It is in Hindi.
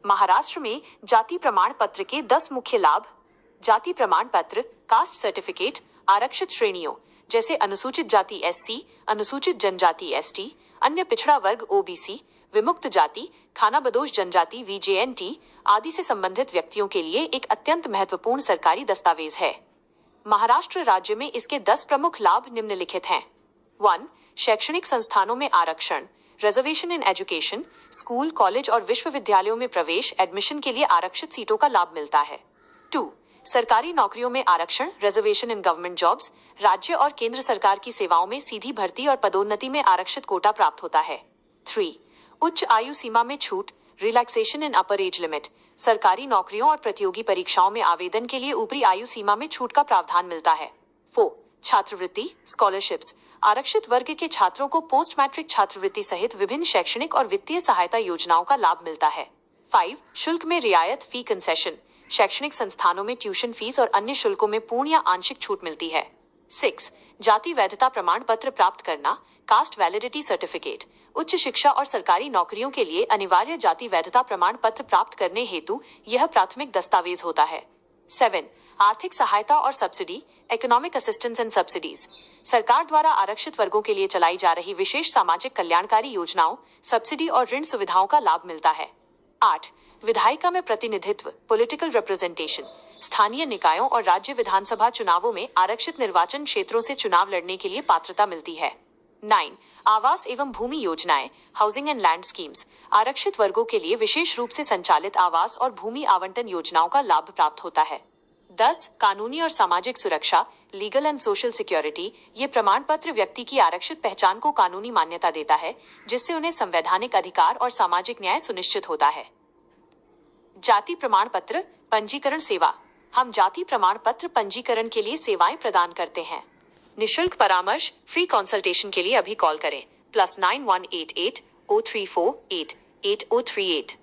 महाराष्ट्र में जाति प्रमाण पत्र के 10 मुख्य लाभ। जाति प्रमाण पत्र, कास्ट सर्टिफिकेट, आरक्षित श्रेणियों जैसे अनुसूचित जाति SC, अनुसूचित जनजाति ST, अन्य पिछड़ा वर्ग OBC, विमुक्त जाति, खानाबदोश जनजाति VJNT आदि से संबंधित व्यक्तियों के लिए एक अत्यंत महत्वपूर्ण सरकारी दस्तावेज है। महाराष्ट्र राज्य में इसके 10 प्रमुख लाभ निम्नलिखित हैं। 1. शैक्षणिक संस्थानों में आरक्षण, reservation in education, school, college और विश्वविद्यालयों में प्रवेश एडमिशन के लिए आरक्षित सीटों का लाभ मिलता है। 2. सरकारी नौकरियों में आरक्षण, रिजर्वेशन इन गवर्नमेंट जॉब्स, राज्य और केंद्र सरकार की सेवाओं में सीधी भर्ती और पदोन्नति में आरक्षित कोटा प्राप्त होता है। 3. उच्च आयु सीमा में छूट, रिलैक्सेशन इन अपर एज लिमिट, सरकारी नौकरियों और प्रतियोगी परीक्षाओं में आवेदन के लिए ऊपरी आयु सीमा में छूट का प्रावधान मिलता है। 4. छात्रवृत्ति, स्कॉलरशिप्स, आरक्षित वर्ग के छात्रों को पोस्ट मैट्रिक छात्रवृत्ति सहित विभिन्न शैक्षणिक और वित्तीय सहायता योजनाओं का लाभ मिलता है। 5. शुल्क में रियायत, फी कंसेशन, शैक्षणिक संस्थानों में ट्यूशन फीस और अन्य शुल्कों में पूर्ण या आंशिक छूट मिलती है। 6. जाति वैधता प्रमाण पत्र प्राप्त करना, कास्ट वैलिडिटी सर्टिफिकेट, उच्च शिक्षा और सरकारी नौकरियों के लिए अनिवार्य जाति वैधता प्रमाण पत्र प्राप्त करने हेतु यह प्राथमिक दस्तावेज होता है। 7. आर्थिक सहायता और subsidy, economic assistance and subsidies, सरकार द्वारा आरक्षित वर्गों के लिए चलाई जा रही विशेष सामाजिक कल्याणकारी योजनाओं, सब्सिडी और ऋण सुविधाओं का लाभ मिलता है। 8. विधायिका में प्रतिनिधित्व, पॉलिटिकल रिप्रेजेंटेशन, स्थानीय निकायों और राज्य विधानसभा चुनावों में आरक्षित निर्वाचन क्षेत्रों से चुनाव लड़ने के लिए पात्रता मिलती है। 9. आवास एवं भूमि योजनाएं, हाउसिंग एंड लैंड स्कीम्स, आरक्षित वर्गों के लिए विशेष रूप से संचालित आवास और भूमि आवंटन योजनाओं का लाभ प्राप्त होता है। 10. कानूनी और सामाजिक सुरक्षा, लीगल एंड सोशल सिक्योरिटी, ये प्रमाण पत्र व्यक्ति की आरक्षित पहचान को कानूनी मान्यता देता है, जिससे उन्हें संवैधानिक अधिकार और सामाजिक न्याय सुनिश्चित होता है। जाति प्रमाण पत्र पंजीकरण सेवा, हम जाति प्रमाण पत्र पंजीकरण के लिए सेवाएं प्रदान करते हैं। निशुल्क परामर्श, फ्री कंसल्टेशन के लिए अभी कॉल करें +9188 034 88 8038।